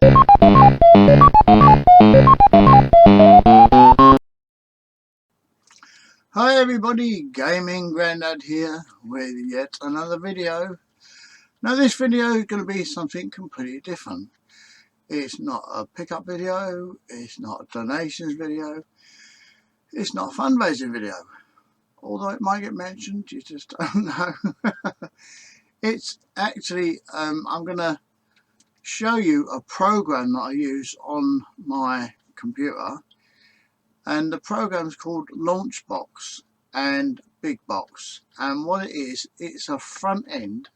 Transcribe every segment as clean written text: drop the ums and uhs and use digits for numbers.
Hi everybody, Gaming Grandad here with yet another video. Now this video is going to be something completely different. It's not a pickup video, it's not a donations video, it's not a fundraising video. Although it might get mentioned, you just don't know. It's actually, I'm going to show you a program that I use on my computer. And the program's called Launchbox and Big Box, and what it is, it's a front end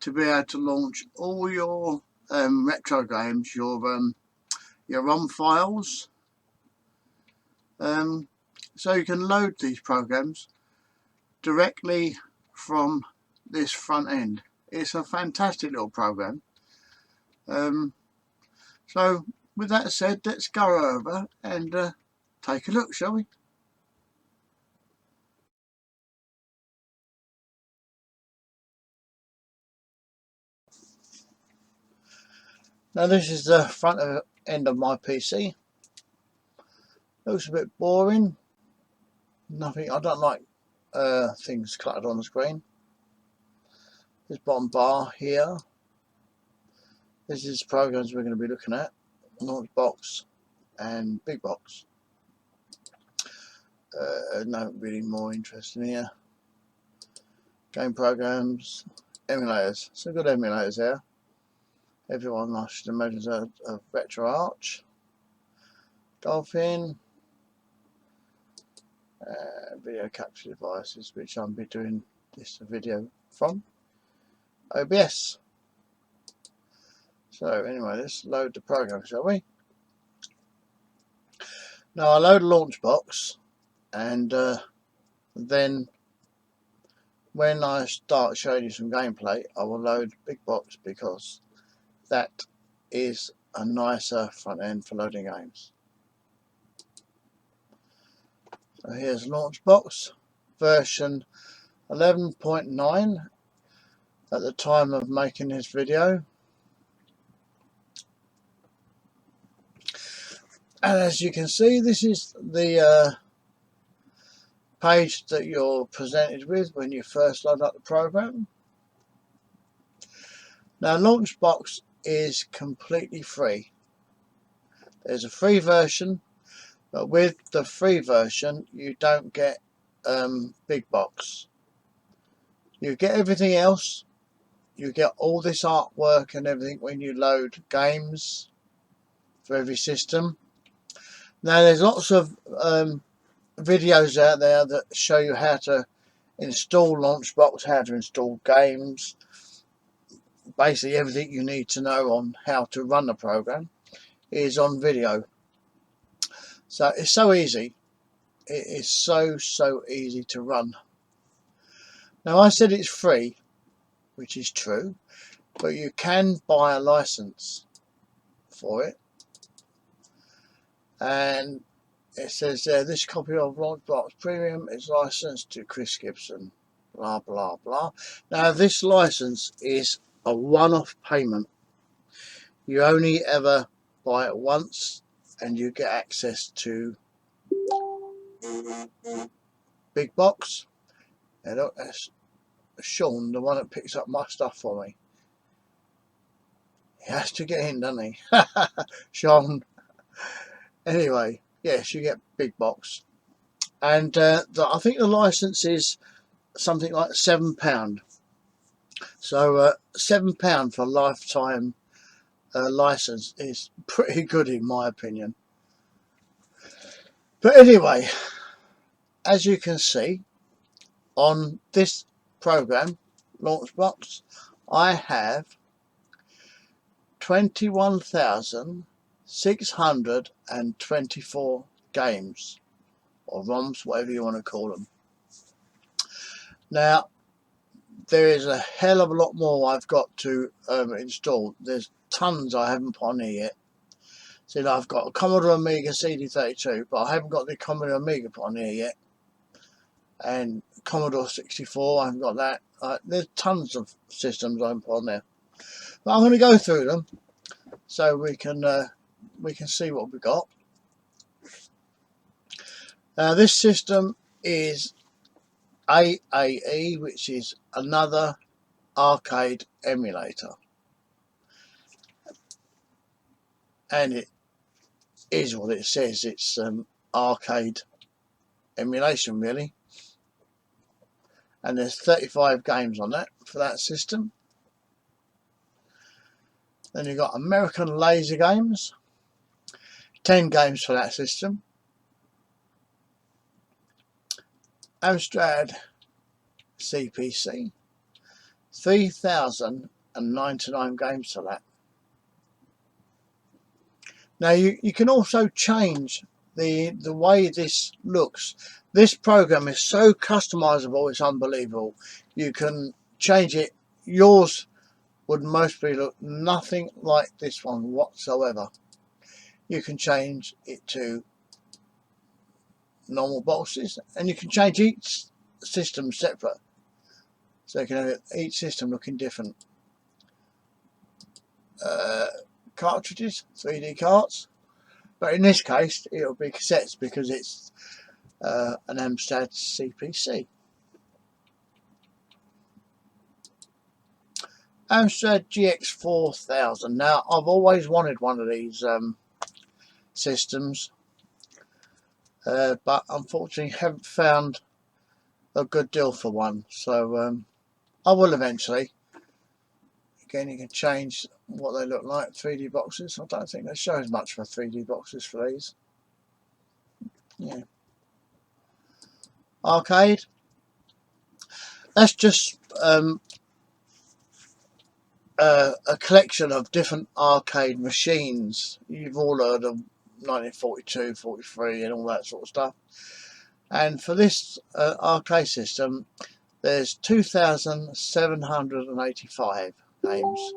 to be able to launch all your retro games, your ROM files, so you can load these programs directly from this front end. It's a fantastic little program. So with that said, let's go over and take a look, shall we? Now this is the front end of my PC. Looks a bit boring. Nothing. I don't like things cluttered on the screen. This bottom bar here. This is programs we're going to be looking at. Launchbox and Big Box. No really more interesting here. Game programs, emulators. Some good emulators there. Everyone I should imagine is a retro arch. Dolphin. Video capture devices, which I'll be doing this video from. OBS. So anyway, let's load the program, shall we? Now I load Launchbox, and then when I start showing you some gameplay, I will load Big Box, because that is a nicer front end for loading games. So here's Launchbox version 11.9 at the time of making this video. And as you can see, this is the page that you're presented with when you first load up the program. Now Launchbox is completely free. There's a free version, but with the free version you don't get Big Box. You get everything else. You get all this artwork and everything when you load games for every system. Now there's lots of videos out there that show you how to install Launchbox, how to install games, basically everything you need to know on how to run the program is on video. So it's so easy. It is so easy to run. Now I said it's free, which is true, but you can buy a license for it. And it says there, this copy of Launchbox Premium is licensed to Chris Gibson, blah blah blah. Now this license is a one-off payment. You only ever buy it once and you get access to Big Box. And look, that's Sean, the one that picks up my stuff for me. He has to get in, doesn't he? Sean. Anyway, yes, you get Big Box. And I think the license is something like £7. So £7 for a lifetime license is pretty good in my opinion. But anyway, as you can see on this program, Launchbox, I have 21,624 games, or ROMs, whatever you want to call them. Now there is a hell of a lot more I've got to install. There's tons I haven't put on here yet. See, I've got a Commodore Amiga CD32, but I haven't got the Commodore Amiga put on here yet. And Commodore 64, I haven't got that. There's tons of systems I haven't put on there. But I'm going to go through them, so we can see what we got. This system is AAE, which is another arcade emulator, and it is what it says. It's arcade emulation, really, and there's 35 games on that for that system. Then you've got American Laser Games, 10 games for that system. Amstrad CPC, 3,099 games for that. Now you can also change the way this looks. This program is so customizable, it's unbelievable. You can change it. Yours would mostly look nothing like this one whatsoever. You can change it to normal boxes, and you can change each system separate, so you can have each system looking different. Cartridges, 3D carts, but in this case it'll be cassettes because it's an Amstrad CPC. Amstrad GX4000. Now I've always wanted one of these systems, but unfortunately haven't found a good deal for one, so I will eventually. Again, you can change what they look like, 3D boxes. I don't think they show as much for 3D boxes for these. Yeah. Arcade. That's just a collection of different arcade machines. You've all heard of 1942, 43 and all that sort of stuff. And for this arcade system, there's 2,785 games.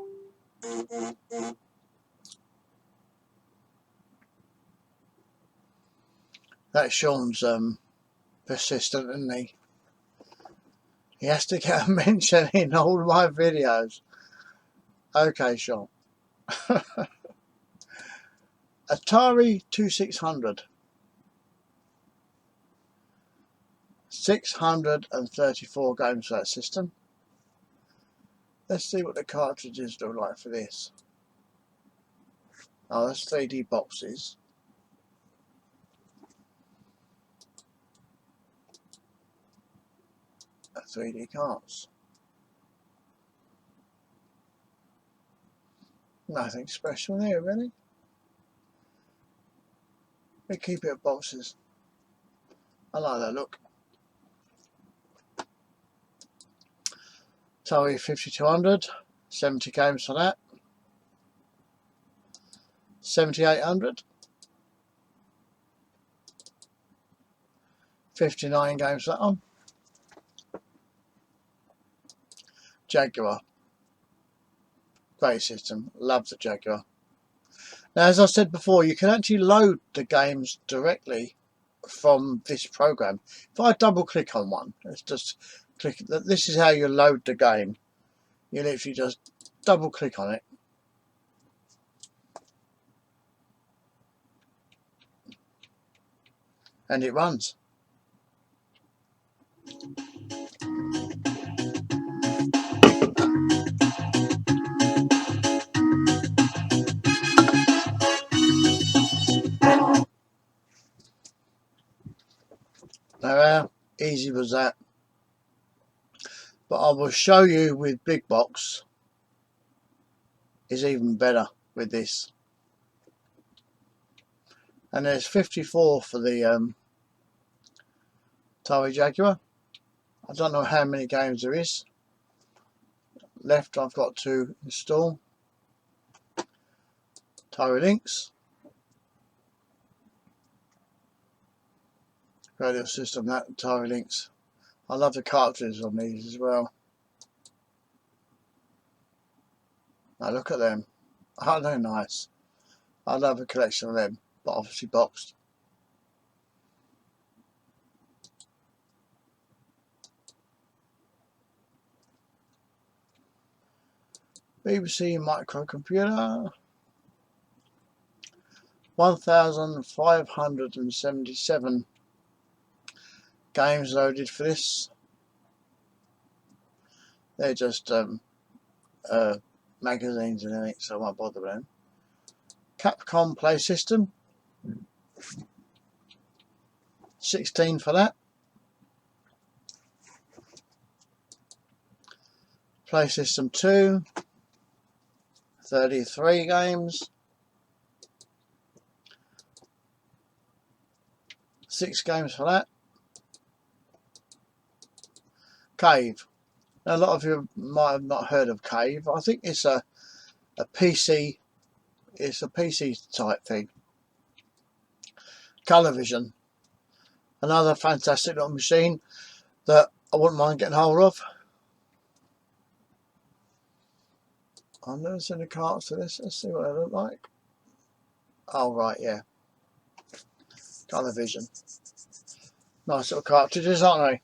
That Sean's persistent, isn't he? He has to get a mention in all my videos. Okay, Sean. Atari 2600. 634 games for that system. Let's see what the cartridges look like for this. Oh, that's 3D boxes. A 3D carts. Nothing special there, really. We keep it at boxes. I like that look. Atari 5200, 70 games for that. 7800, 59 games for that one. Jaguar, great system, love the Jaguar. Now, as I said before, you can actually load the games directly from this program. If I double click on one, let's just click, this is how you load the game. You literally just double click on it, and it runs. Now, how easy was that? But I will show you with Big Box is even better with this. And there's 54 for the Atari Jaguar. I don't know how many games there is left. I've got to install. Atari Lynx. Great little system, that Atari Lynx. I love the cartridges on these as well. Now look at them. Aren't they nice? I love a collection of them, but obviously boxed. BBC microcomputer. 1,577 games loaded for this. They're just magazines and everything, so I won't bother with them. Capcom Play System, 16 for that. Play System 2, 33 games. 6 games for that. Cave. Now, a lot of you might have not heard of Cave. I think it's a PC. It's a PC type thing. Colourvision. Another fantastic little machine that I wouldn't mind getting hold of. I've never seen the carts for this. Let's see what they look like. Oh, right, yeah. Colourvision. Nice little cartridges, aren't they?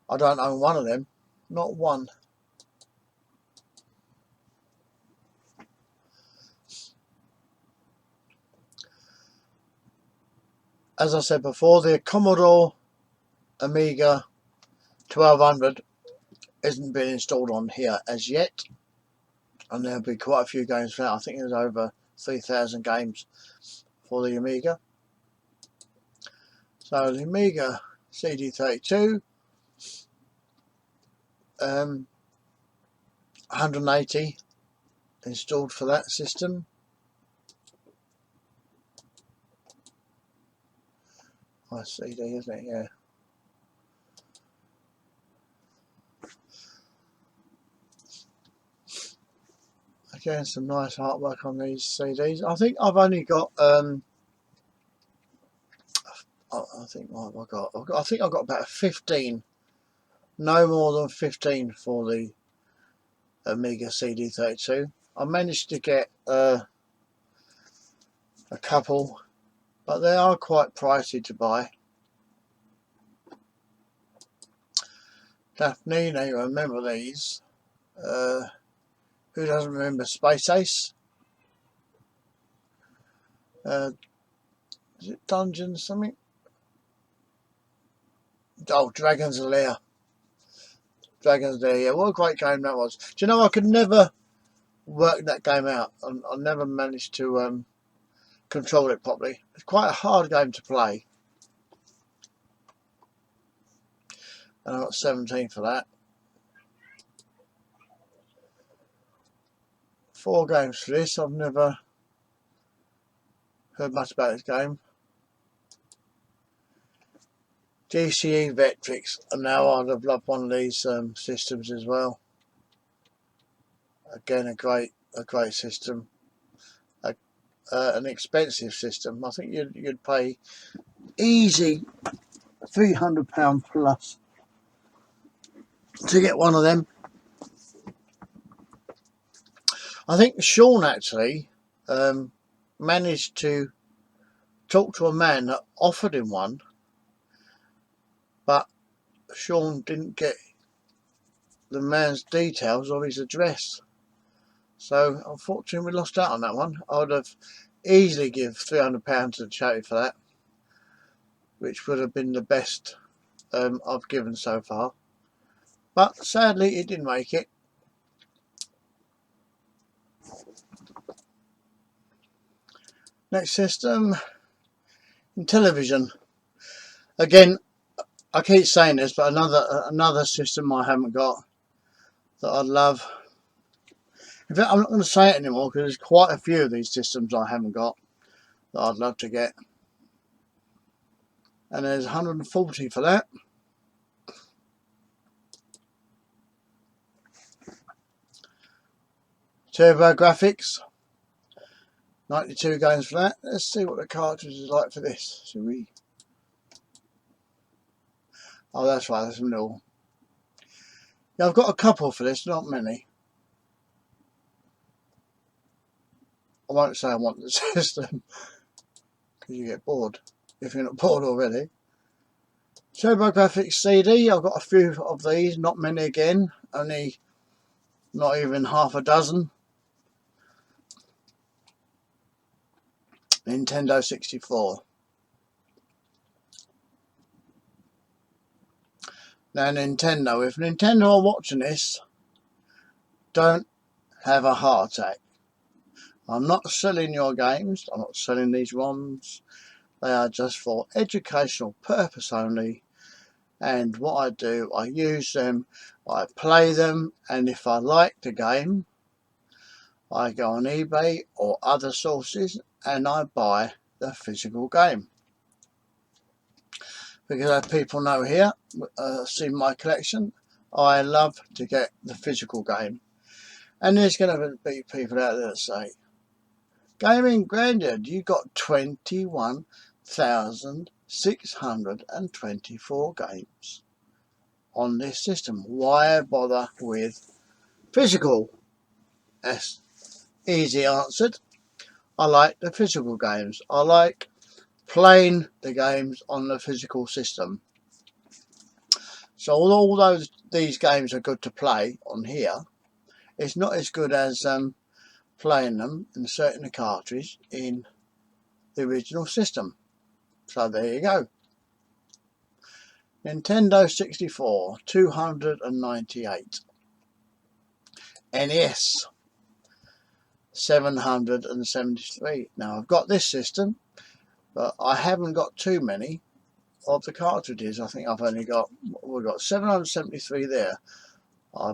I don't own one of them. Not one. As I said before, the Commodore Amiga 1200 isn't been installed on here as yet. And there'll be quite a few games for that. I think there's over 3,000 games for the Amiga. So the Amiga CD32, 180 installed for that system. Nice CD, isn't it? Yeah. Again, some nice artwork on these CDs. I think I've only got I think what have I got? I think I've got about 15, no more than 15 for the Amiga CD32. I managed to get a couple, but they are quite pricey to buy. Daphne, now you remember these. Who doesn't remember Space Ace? Is it Dungeons something? Oh, Dragon's Lair. Dragon's Lair, yeah, what a great game that was. Do you know, I could never work that game out. I never managed to control it properly. It's quite a hard game to play. And I got 17 for that. 4 games for this. I've never heard much about this game. GCE Vectrix, and now I'd have loved one of these systems as well. Again, a great system. An expensive system. I think you'd pay easy £300 plus to get one of them. I think Sean actually managed to talk to a man that offered him one, but Sean didn't get the man's details or his address, so unfortunately we lost out on that one. I would have easily give £300 to the charity for that, which would have been the best I've given so far, but sadly it didn't make it. Next system, Intellivision. Again, I keep saying this, but another system I haven't got that I'd love. In fact, I'm not going to say it anymore because there's quite a few of these systems I haven't got that I'd love to get. And there's 140 for that. Turbo Graphics, 92 games for that. Let's see what the cartridge is like for this, shall we? Oh, that's right, there's some little. Yeah, I've got a couple for this, not many. I won't say I want the system because you get bored if you're not bored already. Turbo Graphics CD, I've got a few of these, not many again, only not even half a dozen. Nintendo 64. Now Nintendo, if Nintendo are watching this, don't have a heart attack. I'm not selling your games, I'm not selling these ROMs. They are just for educational purpose only. And what I do, I use them, I play them, and if I like the game, I go on eBay or other sources and I buy the physical game. Because as people know here, see my collection, I love to get the physical game. And there's going to be people out there that say, Gaming Granddad, you got 21,624 games on this system. Why bother with physical? That's easy answered. I like the physical games. I like playing the games on the physical system. So although these games are good to play on here, it's not as good as playing them, inserting the cartridge in the original system. So there you go. Nintendo 64, 298. NES, 773. Now I've got this system, but I haven't got too many of the cartridges. I think I've only got, we've got 773 there. I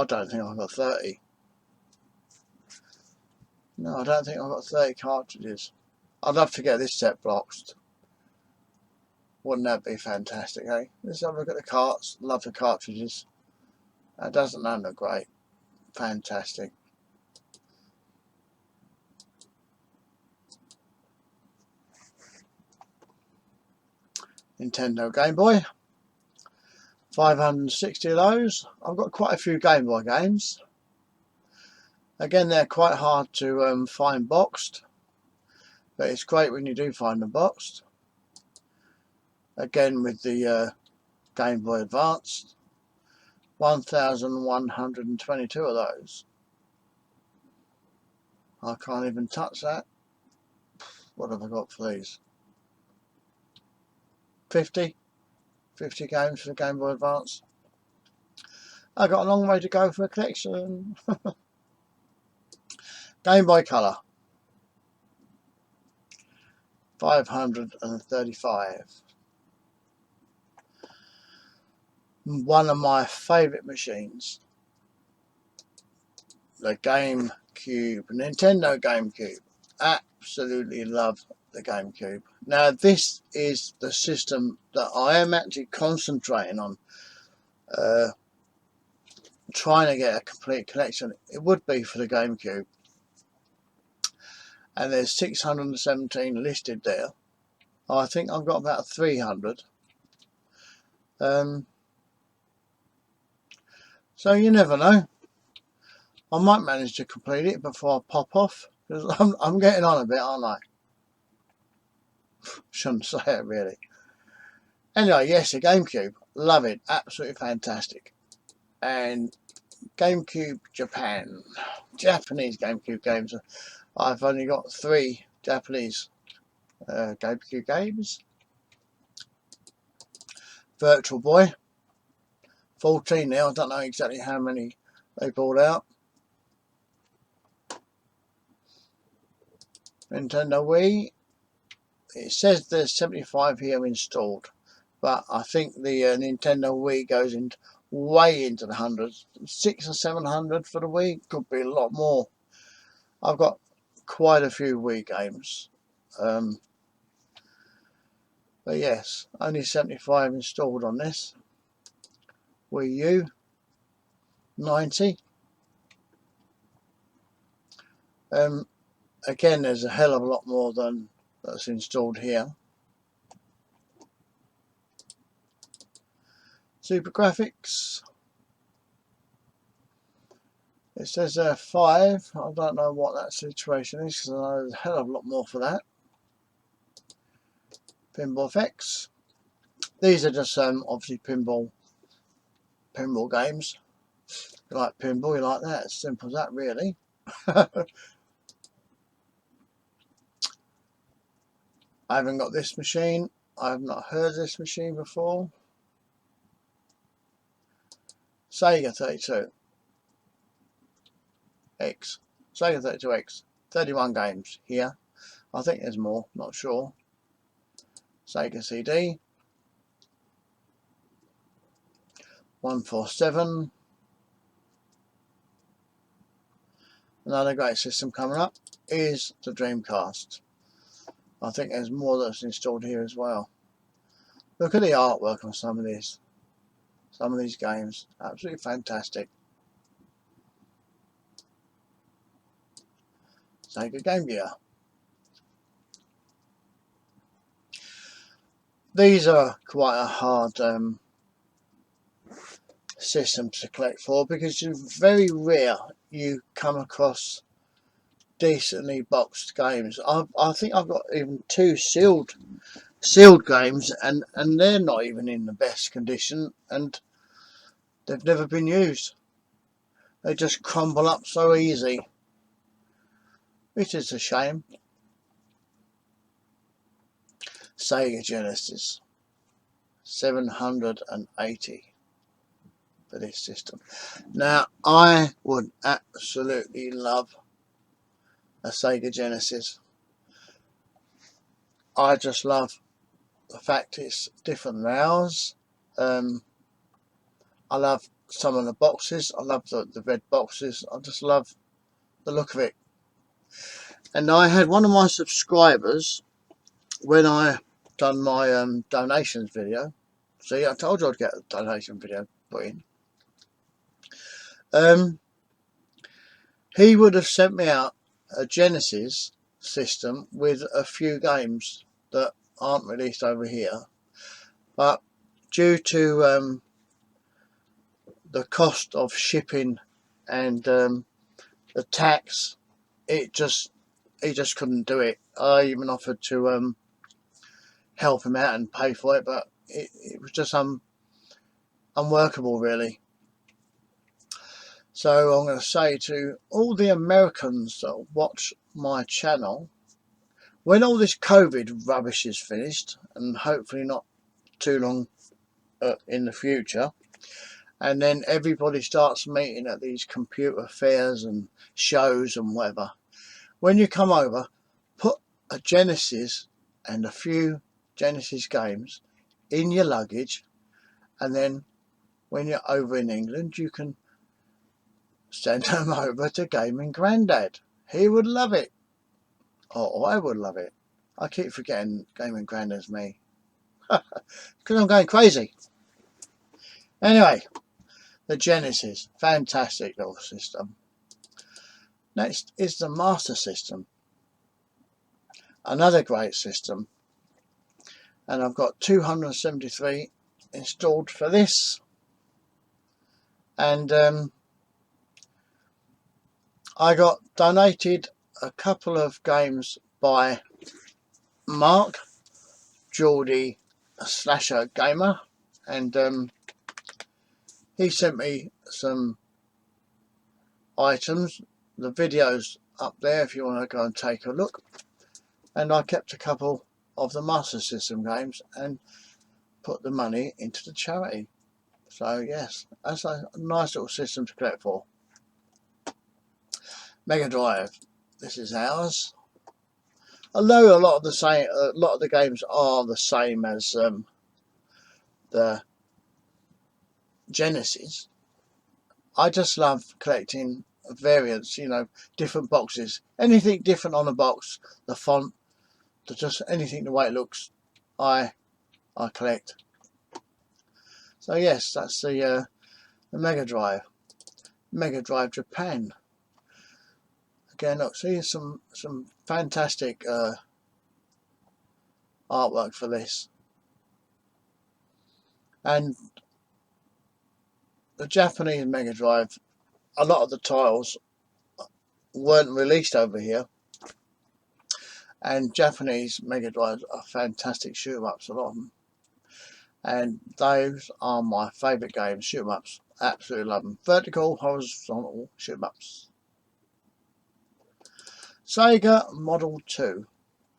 don't think I've got 30. No, I don't think I've got 30 cartridges. I'd love to get this set boxed. Wouldn't that be fantastic, eh? Let's have a look at the carts. Love the cartridges. That doesn't look great. Fantastic. Nintendo Game Boy. 560 of those. I've got quite a few Game Boy games. Again, they're quite hard to find boxed, but it's great when you do find them boxed. Again, with the Game Boy Advance, 1,122 of those. I can't even touch that. What have I got for these? 50 games for the Game Boy Advance. I've got a long way to go for a collection. Game Boy Color, 535. One of my favourite machines, the GameCube, Nintendo GameCube. Absolutely love the GameCube. Now this is the system that I am actually concentrating on trying to get a complete collection. It would be for the GameCube, and there's 617 listed there. I think I've got about 300. So you never know. I might manage to complete it before I pop off, because I'm getting on a bit, aren't I? Shouldn't say it really. Anyway, yes, the GameCube, love it, absolutely fantastic. And GameCube Japan, Japanese GameCube games. I've only got 3 Japanese GameCube games. Virtual Boy, 14 now. I don't know exactly how many they brought out. Nintendo Wii, it says there's 75 here installed, but I think the Nintendo Wii goes way into the hundreds. 600 or 700 for the Wii, could be a lot more. I've got quite a few Wii games, but yes, only 75 installed on this. Wii U, 90. Again, there's a hell of a lot more than that's installed here. Super Graphics, it says 5. I don't know what that situation is, because I know there's a hell of a lot more for that. Pinball Effects. These are just obviously pinball games. You like pinball, you like that. As simple as that, really. I haven't got this machine. I have not heard of this machine before. Sega 32X. Sega 32X. 31 games here. I think there's more, not sure. Sega CD. 147. Another great system coming up is the Dreamcast. I think there's more that's installed here as well. Look at the artwork on some of these games. Absolutely fantastic. Sega Game Gear. These are quite a hard system to collect for, because it's very rare you come across decently boxed games. I think I've got even 2 sealed games, and they're not even in the best condition, and they've never been used. They just crumble up so easy, which is a shame. Sega Genesis. 780 for this system. Now, I would absolutely love a Sega Genesis. I just love the fact it's different than ours. I love some of the boxes. I love the red boxes. I just love the look of it. And I had one of my subscribers, when I done my donations video. See, I told you I'd get a donation video put in. He would have sent me out a Genesis system with a few games that aren't released over here, but due to the cost of shipping and the tax, he just couldn't do it. I even offered to help him out and pay for it, but it was just unworkable, really. So I'm going to say to all the Americans that watch my channel, when all this COVID rubbish is finished, and hopefully not too long in the future, and then everybody starts meeting at these computer fairs and shows and whatever, when you come over, put a Genesis and a few Genesis games in your luggage, and then when you're over in England, you can send them over to Gaming Grandad. He would love it. Oh, I would love it. I keep forgetting Gaming Grandad's me. Because I'm going crazy. Anyway, the Genesis. Fantastic little system. Next is the Master System. Another great system. And I've got 273 installed for this. And I got donated a couple of games by Mark, Geordie Slasher Gamer, and he sent me some items. The video's up there if you want to go and take a look. And I kept a couple of the Master System games and put the money into the charity. So yes, that's a nice little system to collect for. Mega Drive. This is ours. Although a lot of the games are the same as the Genesis, I just love collecting variants. You know, different boxes. Anything different on a box, the font, just anything the way it looks, I collect. So yes, that's the Mega Drive. Mega Drive Japan. Again, look, see some fantastic artwork for this. And the Japanese Mega Drive, a lot of the titles weren't released over here. And Japanese Mega Drives are fantastic shoot-em-ups, a lot of them. And those are my favourite games, shoot-em-ups. Absolutely love them. Vertical, horizontal shoot-em-ups. Sega Model 2.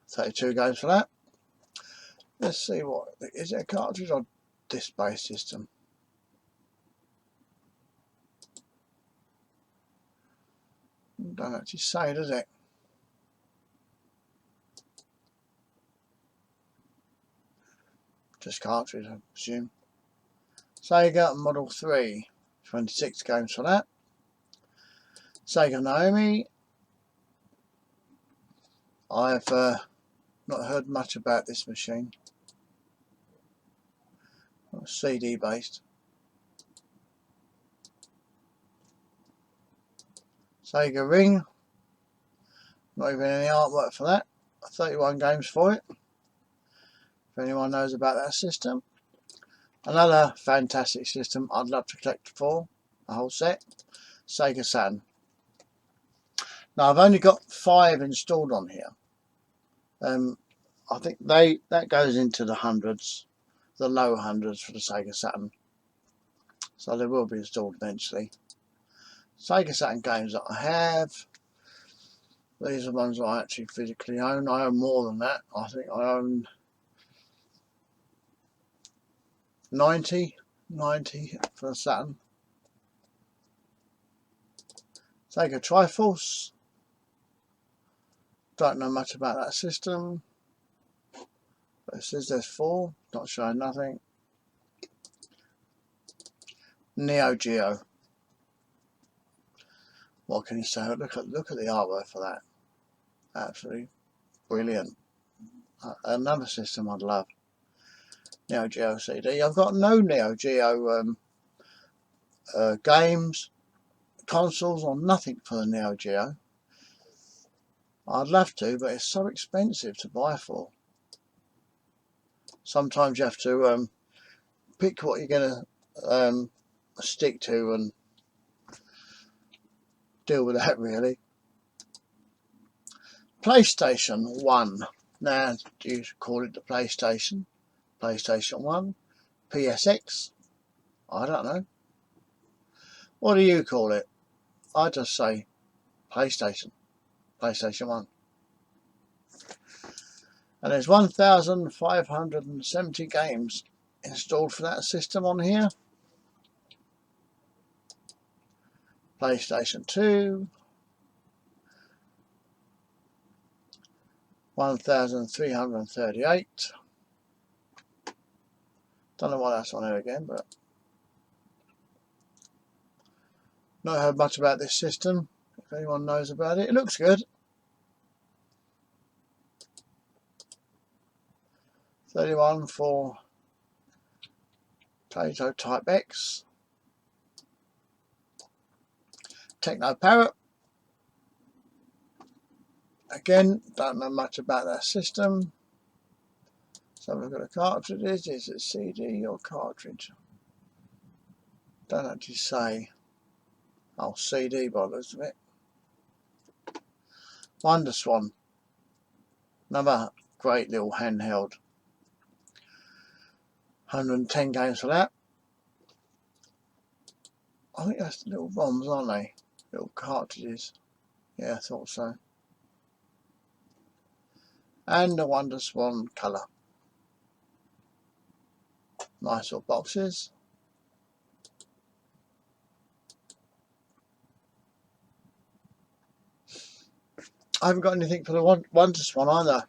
32 games for that. Let's see what is it, a cartridge or disc-based system? Don't actually say, does it? Just cartridge, I presume. Sega Model 3, 26 games for that. Sega Naomi. I've not heard much about this machine. CD based. Sega Ring. Not even any artwork for that. 31 games for it. If anyone knows about that system. Another fantastic system I'd love to collect for a whole set. Sega Saturn. Now I've only got 5 installed on here. I think that goes into the hundreds, the low hundreds for the Sega Saturn. So they will be installed eventually. Sega Saturn games that I have. These are ones I actually physically own. I own more than that. I think I own 90 for the Saturn. Sega Triforce. Don't know much about that system. But it says there's 4. Not showing nothing. Neo Geo. What can you say? Look at the artwork for that. Absolutely brilliant. Another system I'd love. Neo Geo CD. I've got no Neo Geo games, consoles, or nothing for the Neo Geo. I'd love to, but it's so expensive to buy for. Sometimes you have to pick what you're going to stick to and deal with that, really. PlayStation 1. Now, do you call it the PlayStation? PlayStation 1? PSX? I don't know. What do you call it? I just say PlayStation. PlayStation 1. And there's 1,570 games installed for that system on here. PlayStation 2. 1,338. Don't know why that's on here again, but not heard much about this system. If anyone knows about it, it looks good. 31 for Plato Type X. Techno Parrot. Again, don't know much about that system. So we've got a cartridge. Is it CD or cartridge? Don't actually say. Oh, CD by the looks of it. Wonder Swan. Another great little handheld. 110 games for that. I think that's little ROMs, aren't they? Little cartridges. Yeah, I thought so. And the Wonder Swan colour. Nice little boxes. I haven't got anything for the Wonder Swan either.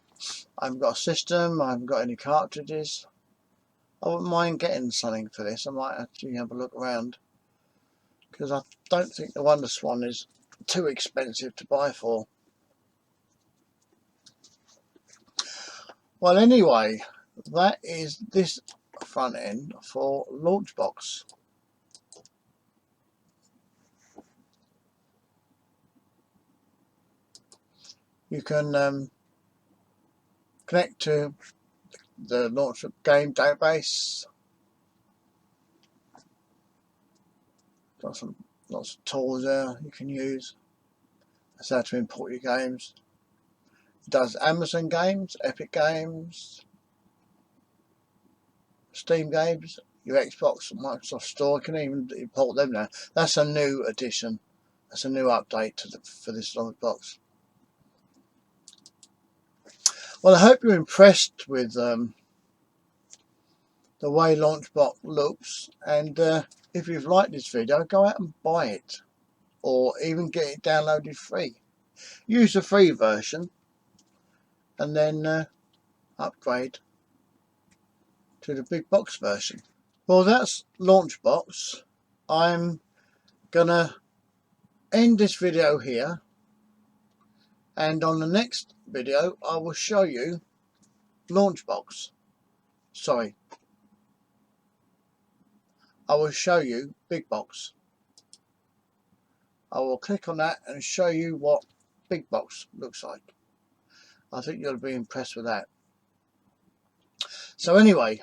I haven't got a system, I haven't got any cartridges. I wouldn't mind getting something for this. I might actually have a look around. Because I don't think the Wonder Swan is too expensive to buy for. Well, anyway, that is this front end for Launchbox. You can connect to the launch game database. Got lots of tools there you can use. That's how to import your games. It does Amazon games, Epic Games, Steam games, your Xbox, Microsoft Store. You can even import them now. That's a new addition. That's a new update for this Launchbox. Well, I hope you're impressed with the way Launchbox looks, and if you've liked this video, go out and buy it, or even get it downloaded free. Use the free version and then upgrade to the big box version. Well, that's Launchbox. I'm gonna end this video here, and on the next video I will show you Launchbox. Sorry, I will show you big box. I will click on that and show you what big box looks like. I think you'll be impressed with that. So anyway,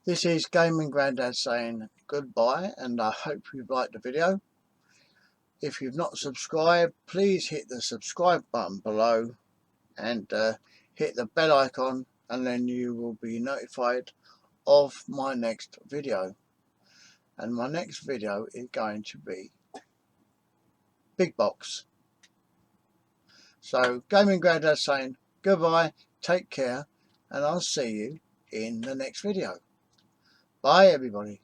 this is Gaming Grandad saying goodbye, and I hope you've liked the video. If you've not subscribed, please hit the subscribe button below and hit the bell icon, and then you will be notified of my next video. And my next video is going to be big box. So Gaming Grandad saying goodbye, take care, and I'll see you in the next video. Bye everybody.